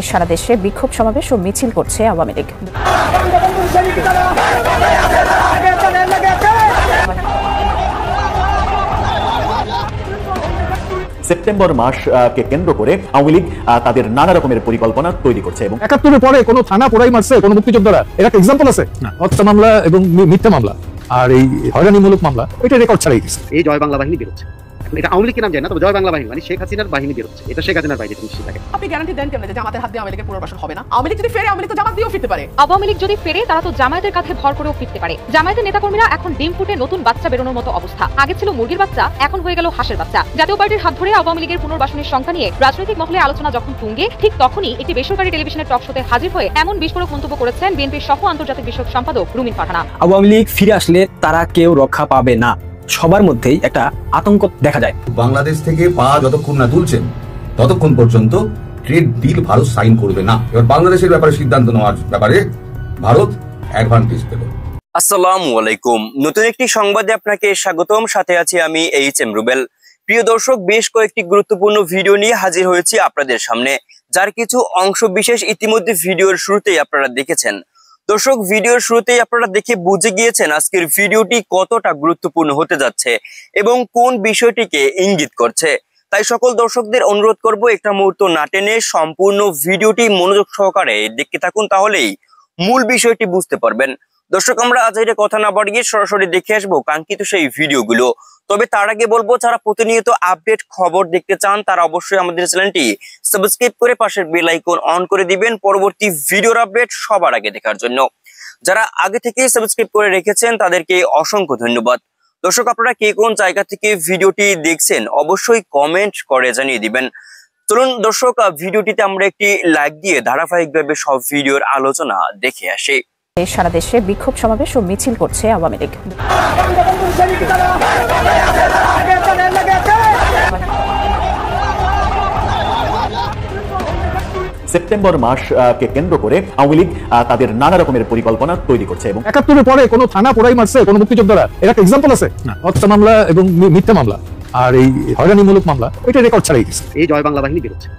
সারা দেশে বিক্ষোভ সমাবেশ ও মিছিল করছে আওয়ামী লীগ। সেপ্টেম্বর মাসকে কেন্দ্র করে আওয়ামী লীগ তাদের নানা রকমের পরিকল্পনা তৈরি করছে এবং ৭১ পরে কোনো থানা পোড়াই মারছে কোনো মুক্তিযোদ্ধারা, এটা এক্সাম্পল আছে না? হত্যা মামলা এবং মিথ্যা মামলা আর এই হয়রানিমূলক মামলা ওইটা রেকর্ড ছাড়াই গেছে। এই জয় বাংলা বাহিনী বেরোচ্ছে, এটা আওয়ামী লীগের নাম যায় না, তবে জয় বাংলা বাহিনী মানে শেখ হাসিনার বাহিনী বেরোচ্ছে, এটা শেখ হাসিনার বাইরে নিশ্চিত থাকে। আপনি গ্যারান্টি দেন কেন যে জামাতের হাত দিয়ে আওয়ামী লীগের পুনর্বাসন হবে না? আওয়ামী লীগ যদি ফেরে, আওয়ামী লীগ তো জামাত দিয়েও ফিরতে পারে। আওয়ামী লীগ যদি ফেরে তারা তো জামায়াতের কাঁধে ভর করেও ফিরতে পারে। জামায়াতের নেতাকর্মীরা এখন ডিম ফুটে নতুন বাচ্চা বেরোনোর মতো অবস্থা। আগে ছিল মুরগির বাচ্চা, এখন হয়ে গেল হাঁসের বাচ্চা। জাতীয় পার্টির হাত ধরে আওয়ামী লীগের পুনর্বাসনের সংখ্যা নিয়ে রাজনৈতিক মহলে আলোচনা যখন তুঙ্গে, ঠিক তখনই একটি বেসরকারি টেলিভিশনের টক শোতে হাজির হয়ে এমন বিস্ফোরক মন্তব্য করেছেন বিএনপির সহ আন্তর্জাতিক বিষয়ক সম্পাদক রুমিন ফারহানা। আওয়ামী লীগ ফিরে আসলে তারা কেউ রক্ষা পাবে না, সবার মধ্যেই একটা আতঙ্ক দেখা যায়। বাংলাদেশ থেকে পা যতক্ষণ না তুলছেন ততক্ষণ পর্যন্ত ট্রেড ডিল ভারত সাইন করবে না। এবার বাংলাদেশের ব্যাপারে সিদ্ধান্ত নেওয়ার ব্যাপারে ভারত অ্যাডভান্টেজ পেল। আসসালামু আলাইকুম, নতুন একটি সংবাদে আপনাকে স্বাগতম। সাথে আছি আমি এইচ.এম. রুবেল। প্রিয় দর্শক, বেশ কয়েকটি গুরুত্বপূর্ণ ভিডিও নিয়ে হাজির হয়েছি আপনাদের সামনে, যার কিছু অংশ বিশেষ ইতিমধ্যে ভিডিওর শুরুতেই আপনারা দেখেছেন। দর্শক, ভিডিওর শুরুতেই আপনারা দেখে বুঝে গিয়েছেন আজকের ভিডিওটি কতটা গুরুত্বপূর্ণ হতে যাচ্ছে এবং কোন বিষয়টিকে ইঙ্গিত করছে। তাই সকল দর্শকদের অনুরোধ করব একটা মুহূর্ত না টেনে সম্পূর্ণ ভিডিওটি মনোযোগ সহকারে দেখতে থাকুন, তাহলেই মূল বিষয়টি বুঝতে পারবেন। দর্শক, আমরা আজ এটা কথা না বাড়িয়ে সরাসরি দেখে আসবো কাঙ্ক্ষিত সেই ভিডিওগুলো। তবে তার আগে বলবো, যারা প্রতিনিয়ত আপডেট খবর দেখতে চান তারা অবশ্যই আমাদের চ্যানেলটি সাবস্ক্রাইব করে পাশের বেল আইকন অন করে দিবেন পরবর্তী ভিডিওর আপডেট সবার আগে দেখার জন্য। যারা আগে থেকে সাবস্ক্রাইব করে রেখেছেন তাদেরকে অসংখ্য ধন্যবাদ। দর্শক, আপনারা কে কোন জায়গা থেকে ভিডিওটি দেখছেন অবশ্যই কমেন্ট করে জানিয়ে দিবেন। চলুন দর্শক, ভিডিওটিতে আমরা একটি লাইক দিয়ে ধারাবাহিকভাবে সব ভিডিওর আলোচনা দেখে আসি। সারা দেশে বিক্ষোভ সমাবেশ ও মিছিল করছে আওয়ামী লীগ। সেপ্টেম্বর মাসকে কেন্দ্র করে আওয়ামী লীগ তাদের নানা রকমের পরিকল্পনা তৈরি করছে এবং ৭১ পরে কোনো থানা পোড়াই মারছে কোনো মুক্তিযোদ্ধারা, এটা এক্সাম্পল আছে না? হত্যা মামলা এবং মিথ্যা মামলা আর এই হয়রানিমূলক মামলা ওইটা রেকর্ড ছাড়াই গেছে। এই জয় বাংলা বাহিনী বেরোচ্ছে,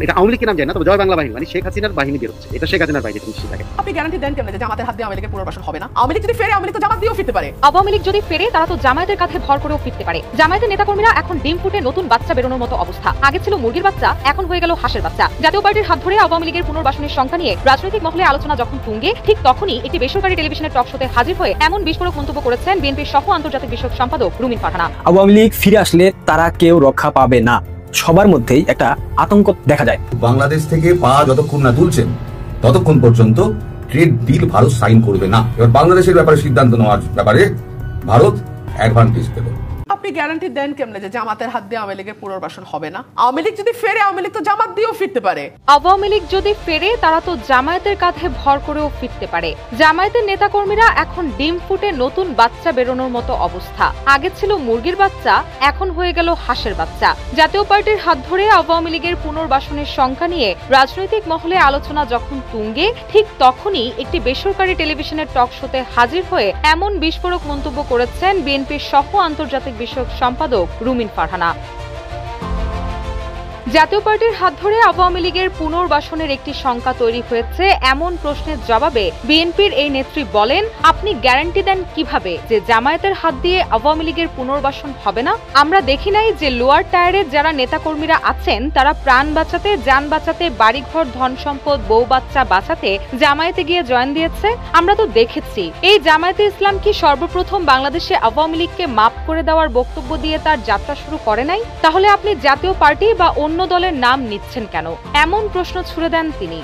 এটা আওয়ামী লীগের নাম যায় না, তবে জয় বাংলা বাহিনী মানে শেখ হাসিনার বাহিনী বেরোচ্ছে, এটা শেখ হাসিনার বাইরে নিশ্চিত থাকে। আপনি গ্যারান্টি দেন কেন যে জামাতের হাত দিয়ে আওয়ামী লীগের পুনর্বাসন হবে না? আওয়ামী লীগ যদি ফেরে, আওয়ামী লীগ তো জামাত দিয়েও ফিরতে পারে। আওয়ামী লীগ যদি ফেরে তারা তো জামায়াতের কাঁধে ভর করেও ফিরতে পারে। জামায়াতের নেতাকর্মীরা এখন ডিম ফুটে নতুন বাচ্চা বেরোনোর মতো অবস্থা। আগে ছিল মুরগির বাচ্চা, এখন হয়ে গেল হাঁসের বাচ্চা। জাতীয় পার্টির হাত ধরে আওয়ামী লীগের পুনর্বাসনের সংখ্যা নিয়ে রাজনৈতিক মহলে আলোচনা যখন তুঙ্গে, ঠিক তখনই একটি বেসরকারি টেলিভিশনের টক শোতে হাজির হয়ে এমন বিস্ফোরক মন্তব্য করেছেন বিএনপির সহ আন্তর্জাতিক বিষয়ক সম্পাদক রুমিন ফারহানা। আওয়ামী লীগ ফিরে আসলে তারা কেউ রক্ষা পাবে না, সবার মধ্যেই একটা আতঙ্ক দেখা যায়। বাংলাদেশ থেকে পা যতক্ষণ না তুলছেন ততক্ষণ পর্যন্ত ট্রেড ডিল ভারত সাইন করবে না। এবার বাংলাদেশের ব্যাপারে সিদ্ধান্ত নেওয়ার ব্যাপারে ভারত অ্যাডভান্টেজ পেল। আপনি গ্যারান্টি দেন কেন যে জামাতের হাত দিয়ে আওয়ামী লীগের পুনর্বাসন হবে না? আওয়ামী লীগ যদি ফেরে, আওয়ামী লীগ তো জামাত দিয়েও ফিরতে পারে। আওয়ামী লীগ যদি ফেরে তারা তো জামায়াতের কাঁধে ভর করেও ফিরতে পারে। জামায়াতের নেতাকর্মীরা এখন ডিম ফুটে নতুন বাচ্চা বেরোনোর মতো অবস্থা। আগে ছিল মুরগির বাচ্চা, এখন হয়ে গেল হাঁসের বাচ্চা। জাতীয় পার্টির হাত ধরে আওয়ামী লীগের পুনর্বাসনের সংখ্যা নিয়ে রাজনৈতিক মহলে আলোচনা যখন তুঙ্গে, ঠিক তখনই একটি বেসরকারি টেলিভিশনের টক শোতে হাজির হয়ে এমন বিস্ফোরক মন্তব্য করেছেন বিএনপির সহ আন্তর্জাতিক বিষয়ক সম্পাদক রুমিন ফারহানা। জাতীয় পার্টির হাত ধরে আওয়ামী লীগের পুনর্বাসনের একটি শঙ্কা তৈরি হয়েছে এমন প্রশ্নের জবাবে বিএনপির এই নেত্রী বলেন, আপনি গ্যারান্টি দেন কিভাবে যে জামায়াতের হাত দিয়ে আওয়ামী লীগের পুনর্বাসন হবে না? আমরা দেখি নাই যে লোয়ার টায়ারের যারা নেতাকর্মীরা আছেন তারা প্রাণ বাঁচাতে, যান বাঁচাতে, বাড়িঘর, ধন সম্পদ, বউ বাচ্চা বাঁচাতে জামায়াতে গিয়ে জয়েন দিয়েছে? আমরা তো দেখেছি এই জামায়াতে ইসলাম কি সর্বপ্রথম বাংলাদেশে আওয়ামী লীগকে মাফ করে দেওয়ার বক্তব্য দিয়ে তার যাত্রা শুরু করে নাই? তাহলে আপনি জাতীয় পার্টি বা অন্য দলের নাম নিচ্ছেন কেন? এমন প্রশ্ন ছুড়ে দেন তিনি।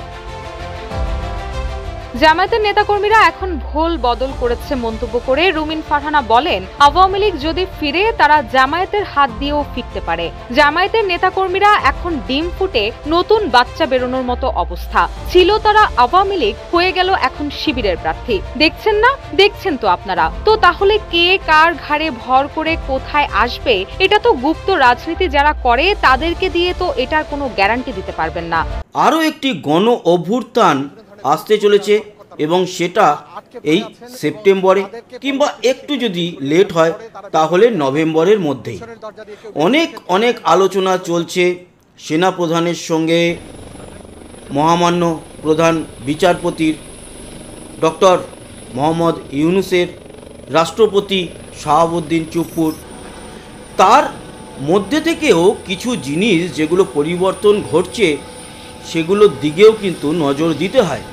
জামায়াতের নেতাকর্মীরা এখন ভোল বদল করেছে মন্তব্য করে রুমিন ফারহানা বলেন, আওয়ামী লীগ যদি ফিরে তারা জামায়াতের হাত দিয়েও ফিরতে পারে। জামায়াতের নেতাকর্মীরা এখন ডিম ফুটে নতুন বাচ্চা বেরোনোর মতো অবস্থা। ছিল তারা আওয়ামী লীগ, হয়ে গেল এখন শিবিরের প্রার্থী। দেখছেন না? দেখছেন তো আপনারা। তো তাহলে কে কার ঘাড়ে ভর করে কোথায় আসবে এটা তো গুপ্ত রাজনীতি যারা করে তাদেরকে দিয়ে তো এটার কোনো গ্যারান্টি দিতে পারবেন না। আরও একটি গণ অভ্যুত্থান আসতে চলেছে এবং সেটা এই সেপ্টেম্বরে কিংবা একটু যদি লেট হয় তাহলে নভেম্বরের মধ্যেই। অনেক আলোচনা চলছে সেনাপ্রধানের সঙ্গে মহামান্য প্রধান বিচারপতির ডক্টর মোহাম্মদ ইউনুসের, রাষ্ট্রপতি শাহাবুদ্দিন চুপ্পুর, তার মধ্যে থেকেও কিছু জিনিস যেগুলো পরিবর্তন ঘটছে সেগুলোর দিকেও কিন্তু নজর দিতে হয়।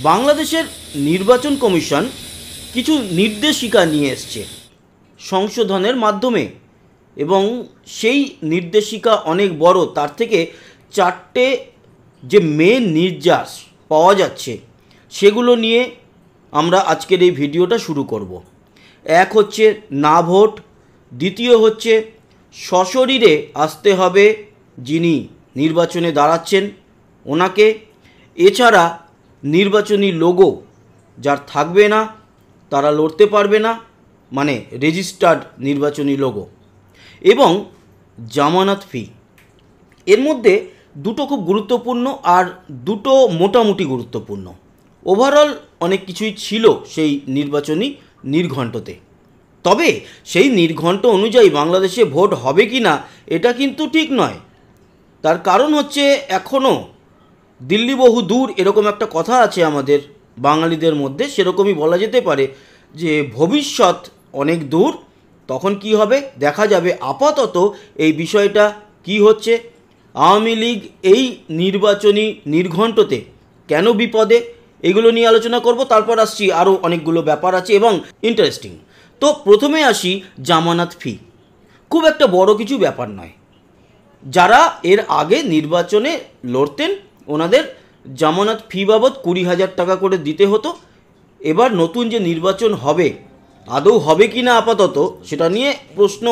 বাংলাদেশের নির্বাচন কমিশন কিছু নির্দেশিকা নিয়ে এসছে সংশোধনের মাধ্যমে, এবং সেই নির্দেশিকা অনেক বড়। তার থেকে 4টে যে মেন নির্যাস পাওয়া যাচ্ছে সেগুলো নিয়ে আমরা আজকের এই ভিডিওটা শুরু করব। এক হচ্ছে না ভোট, দ্বিতীয় হচ্ছে সশরীরে আসতে হবে যিনি নির্বাচনে দাঁড়াচ্ছেন ওনাকে, এছাড়া নির্বাচনী লোগো যার থাকবে না তারা লড়তে পারবে না, মানে রেজিস্টার্ড নির্বাচনী লোগো, এবং জামানত ফি। এর মধ্যে দুটো খুব গুরুত্বপূর্ণ আর দুটো মোটামুটি গুরুত্বপূর্ণ। ওভারঅল অনেক কিছুই ছিল সেই নির্বাচনী নির্ঘণ্টতে, তবে সেই নির্ঘণ্ট অনুযায়ী বাংলাদেশে ভোট হবে কি না এটা কিন্তু ঠিক নয়। তার কারণ হচ্ছে এখনও দিল্লি বহু দূর, এরকম একটা কথা আছে আমাদের বাঙালিদের মধ্যে, সেরকমই বলা যেতে পারে যে ভবিষ্যৎ অনেক দূর, তখন কি হবে দেখা যাবে। আপাতত এই বিষয়টা কি হচ্ছে, আওয়ামী লীগ এই নির্বাচনী নির্ঘণ্টতে কেন বিপদে, এগুলো নিয়ে আলোচনা করব। তারপর আসছি আরও অনেকগুলো ব্যাপার আছে এবং ইন্টারেস্টিং। তো প্রথমে আসি জামানত ফি। খুব একটা বড় কিছু ব্যাপার নয়। যারা এর আগে নির্বাচনে লড়তেন ওনাদের জামানত ফি বাবদ 20,000 টাকা করে দিতে হতো। এবার নতুন যে নির্বাচন হবে আদৌ হবে কি না আপাতত সেটা নিয়ে প্রশ্ন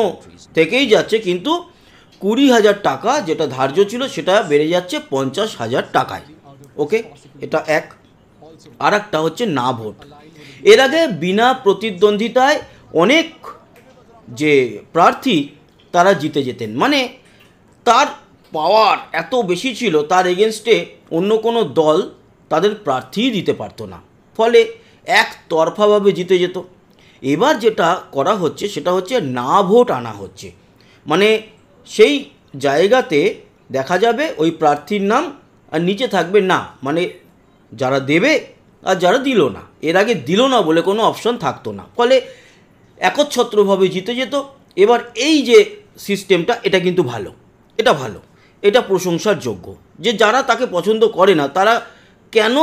থেকেই যাচ্ছে, কিন্তু 20,000 টাকা যেটা ধার্য ছিল সেটা বেড়ে যাচ্ছে 50,000 টাকায়। ওকে, এটা এক। আর একটা হচ্ছে না ভোট। এর আগে বিনা প্রতিদ্বন্দ্বিতায় অনেক যে প্রার্থী তারা জিতে যেতেন, মানে তার পাওয়ার এত বেশি ছিল, তার এগেনস্টে অন্য কোনো দল তাদের প্রার্থীই দিতে পারতো না, ফলে একতরফাভাবে জিতে যেত। এবার যেটা করা হচ্ছে সেটা হচ্ছে না ভোট আনা হচ্ছে, মানে সেই জায়গাতে দেখা যাবে ওই প্রার্থীর নাম আর নিচে থাকবে না, মানে যারা দেবে আর যারা দিল না। এর আগে দিল না বলে কোনো অপশন থাকতো না, ফলে একচ্ছত্রভাবে জিতে যেত। এবার এই যে সিস্টেমটা এটা কিন্তু ভালো, এটা ভালো, এটা প্রশংসার যোগ্য যে যারা তাকে পছন্দ করে না তারা কেন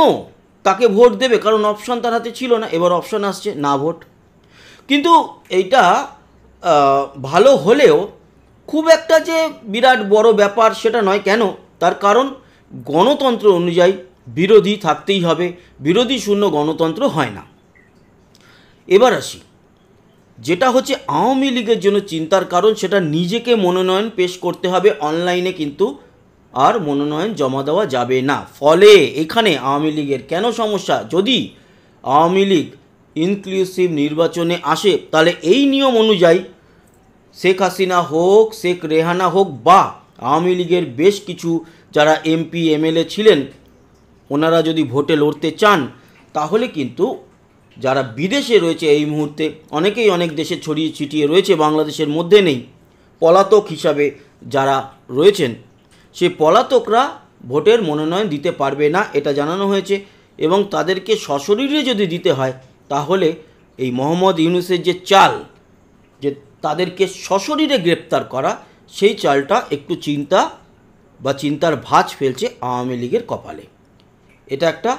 তাকে ভোট দেবে, কারণ অপশন তার হাতে ছিল না। এবার অপশন আসছে না ভোট, কিন্তু এইটা ভালো হলেও খুব একটা যে বিরাট বড় ব্যাপার সেটা নয়। কেন? তার কারণ গণতন্ত্র অনুযায়ী বিরোধী থাকতেই হবে, বিরোধী শূন্য গণতন্ত্র হয় না। এবার আসি যেটা হচ্ছে আওয়ামী লীগের জন্য চিন্তার কারণ, সেটা নিজেকে মনোনয়ন পেশ করতে হবে অনলাইনে, কিন্তু আর মনোনয়ন জমা দেওয়া যাবে না। ফলে এখানে আওয়ামী লীগের কেন সমস্যা, যদি আওয়ামী লীগ ইনক্লুসিভ নির্বাচনে আসে তাহলে এই নিয়ম অনুযায়ী শেখ হাসিনা হোক, শেখ রেহানা হোক, বা আওয়ামী লীগের বেশ কিছু যারা এমপি এমএলএ ছিলেন ওনারা যদি ভোটে লড়তে চান তাহলে কিন্তু যারা বিদেশে রয়েছে এই মুহূর্তে, অনেকেই অনেক দেশে ছড়িয়ে ছিটিয়ে রয়েছে, বাংলাদেশের মধ্যে নেই, পলাতক হিসাবে যারা রয়েছেন সেই পলাতকরা ভোটের মনোনয়ন দিতে পারবে না, এটা জানানো হয়েছে। এবং তাদেরকে সশরীরে যদি দিতে হয় তাহলে এই মোহাম্মদ ইউনুসের যে চাল, যে তাদেরকে সশরীরে গ্রেপ্তার করা, সেই চালটা একটু চিন্তার ভাঁজ ফেলছে আওয়ামী লীগের কপালে। এটা একটা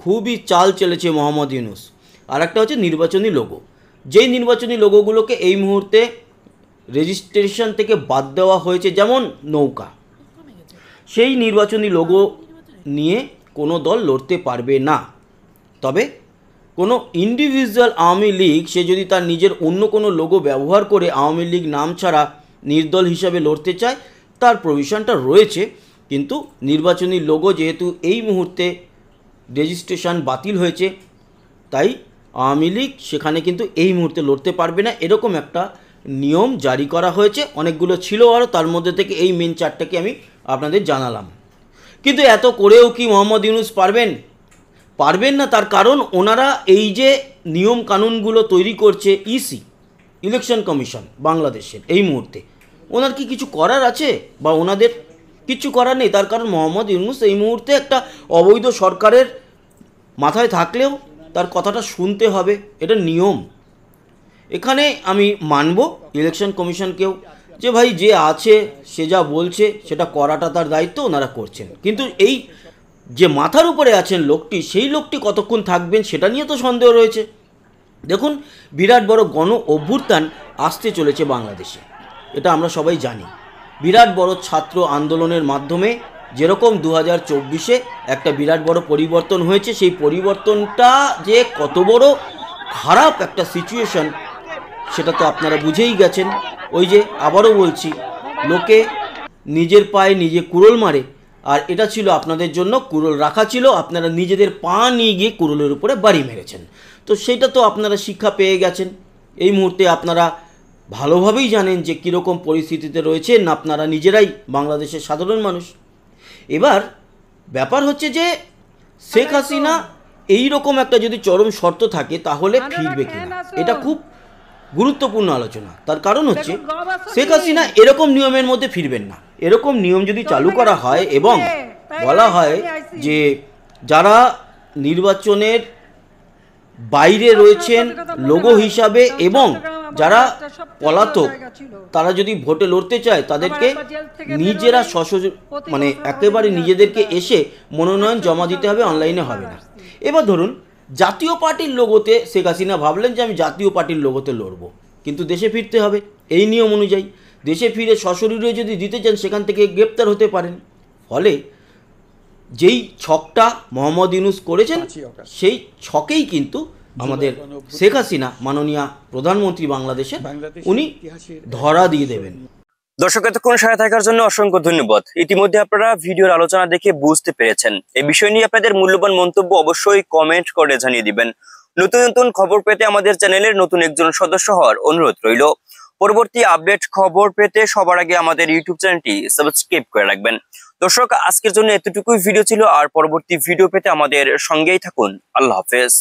খুবই চাল চলেছে মোহাম্মদ ইউনুস। আর একটা হচ্ছে নির্বাচনী লোগো, যেই নির্বাচনী লোগোগুলোকে এই মুহূর্তে রেজিস্ট্রেশন থেকে বাদ দেওয়া হয়েছে, যেমন নৌকা, সেই নির্বাচনী লোগো নিয়ে কোনো দল লড়তে পারবে না। তবে কোনো ইন্ডিভিজুয়াল আওয়ামী লীগ সে যদি তার নিজের অন্য কোনো লোগো ব্যবহার করে আওয়ামী লীগ নাম ছাড়া নির্দল হিসাবে লড়তে চায় তার প্রভিশনটা রয়েছে, কিন্তু নির্বাচনী লোগো যেহেতু এই মুহূর্তে রেজিস্ট্রেশন বাতিল হয়েছে তাই আওয়ামী লীগ সেখানে কিন্তু এই মুহূর্তে লড়তে পারবে না, এরকম একটা নিয়ম জারি করা হয়েছে। অনেকগুলো ছিল আরও, তার মধ্যে থেকে এই মেন চারটাকে আমি আপনাদের জানালাম। কিন্তু এত করেও কি মোহাম্মদ ইউনুস পারবেন না? তার কারণ ওনারা এই যে নিয়ম কানুনগুলো তৈরি করছে ইসি, ইলেকশন কমিশন বাংলাদেশের, এই মুহূর্তে ওনার কি কিছু করার আছে, বা ওনাদের কিচ্ছু করার নেই, তার কারণ মোহাম্মদ ইউনূস এই মুহূর্তে একটা অবৈধ সরকারের মাথায় থাকলেও তার কথাটা শুনতে হবে, এটা নিয়ম। এখানে আমি মানব ইলেকশন কমিশনকেও যে ভাই যে আছে সে যা বলছে সেটা করাটা তার দায়িত্ব, ওনারা করছেন। কিন্তু এই যে মাথার উপরে আছেন লোকটি, সেই লোকটি কতক্ষণ থাকবেন সেটা নিয়ে তো সন্দেহ রয়েছে। দেখুন, বিরাট বড় গণ অভ্যুত্থান আসতে চলেছে বাংলাদেশে, এটা আমরা সবাই জানি। বিরাট বড় ছাত্র আন্দোলনের মাধ্যমে যেরকম 2024-এ একটা বিরাট বড় পরিবর্তন হয়েছে, সেই পরিবর্তনটা যে কত বড় খারাপ একটা সিচুয়েশন সেটা তো আপনারা বুঝেই গেছেন। ওই যে আবারও বলছি, লোকে নিজের পায়ে নিজে কুড়োল মারে, আর এটা ছিল আপনাদের জন্য কুড়োল রাখা ছিল, আপনারা নিজেদের পা নিয়ে গিয়ে কুড়োলের উপরে বাড়ি মেরেছেন। তো সেটা তো আপনারা শিক্ষা পেয়ে গেছেন। এই মুহূর্তে আপনারা ভালোভাবেই জানেন যে কীরকম পরিস্থিতিতে রয়েছেন আপনারা নিজেরাই, বাংলাদেশের সাধারণ মানুষ। এবার ব্যাপার হচ্ছে যে শেখ হাসিনা এই রকম একটা যদি চরম শর্ত থাকে তাহলে ফিরবে কিনা, এটা খুব গুরুত্বপূর্ণ আলোচনা। তার কারণ হচ্ছে শেখ হাসিনা এরকম নিয়মের মধ্যে ফিরবেন না। এরকম নিয়ম যদি চালু করা হয় এবং বলা হয় যে যারা নির্বাচনের বাইরে রয়েছেন লোগো হিসাবে এবং যারা পলাতক তারা যদি ভোটে লড়তে চায় তাদেরকে নিজেরা মানে একেবারে নিজেদেরকে এসে মনোনয়ন জমা দিতে হবে, অনলাইনে হবে না। এবার ধরুন জাতীয় পার্টির লোগোতে শেখ হাসিনা ভাবলেন যে আমি জাতীয় পার্টির লোগোতে লড়বো, কিন্তু দেশে ফিরতে হবে এই নিয়ম অনুযায়ী। দেশে ফিরে সশরীরে যদি দিতে চান সেখান থেকে গ্রেপ্তার হতে পারেন। ফলে যেই ছকটা মোহাম্মদ ইউনূস করেছেন সেই ছকেই কিন্তু আমাদের শেখ হাসিনা মাননীয় প্রধানমন্ত্রী বাংলাদেশের উনি ধরা দিয়ে দেবেন। দর্শক এতক্ষণ সাথে থাকার জন্য অসংখ্য ধন্যবাদ। ইতিমধ্যে আপনারা ভিডিওর আলোচনা দেখে বুঝতে পেরেছেন। এই বিষয় নিয়ে আপনাদের মূল্যবান মন্তব্য অবশ্যই কমেন্ট করে জানিয়ে দিবেন। নতুন নতুন খবর পেতে আমাদের চ্যানেলের নতুন একজন সদস্য হওয়ার অনুরোধ রইল। পরবর্তী আপডেট খবর পেতে সবার আগে আমাদের ইউটিউব চ্যানেলটি সাবস্ক্রাইব করে রাখবেন। দর্শক আজকের জন্য এতটুকুই ভিডিও ছিল, আর পরবর্তী ভিডিও পেতে আমাদের সঙ্গেই থাকুন। আল্লাহ হাফেজ।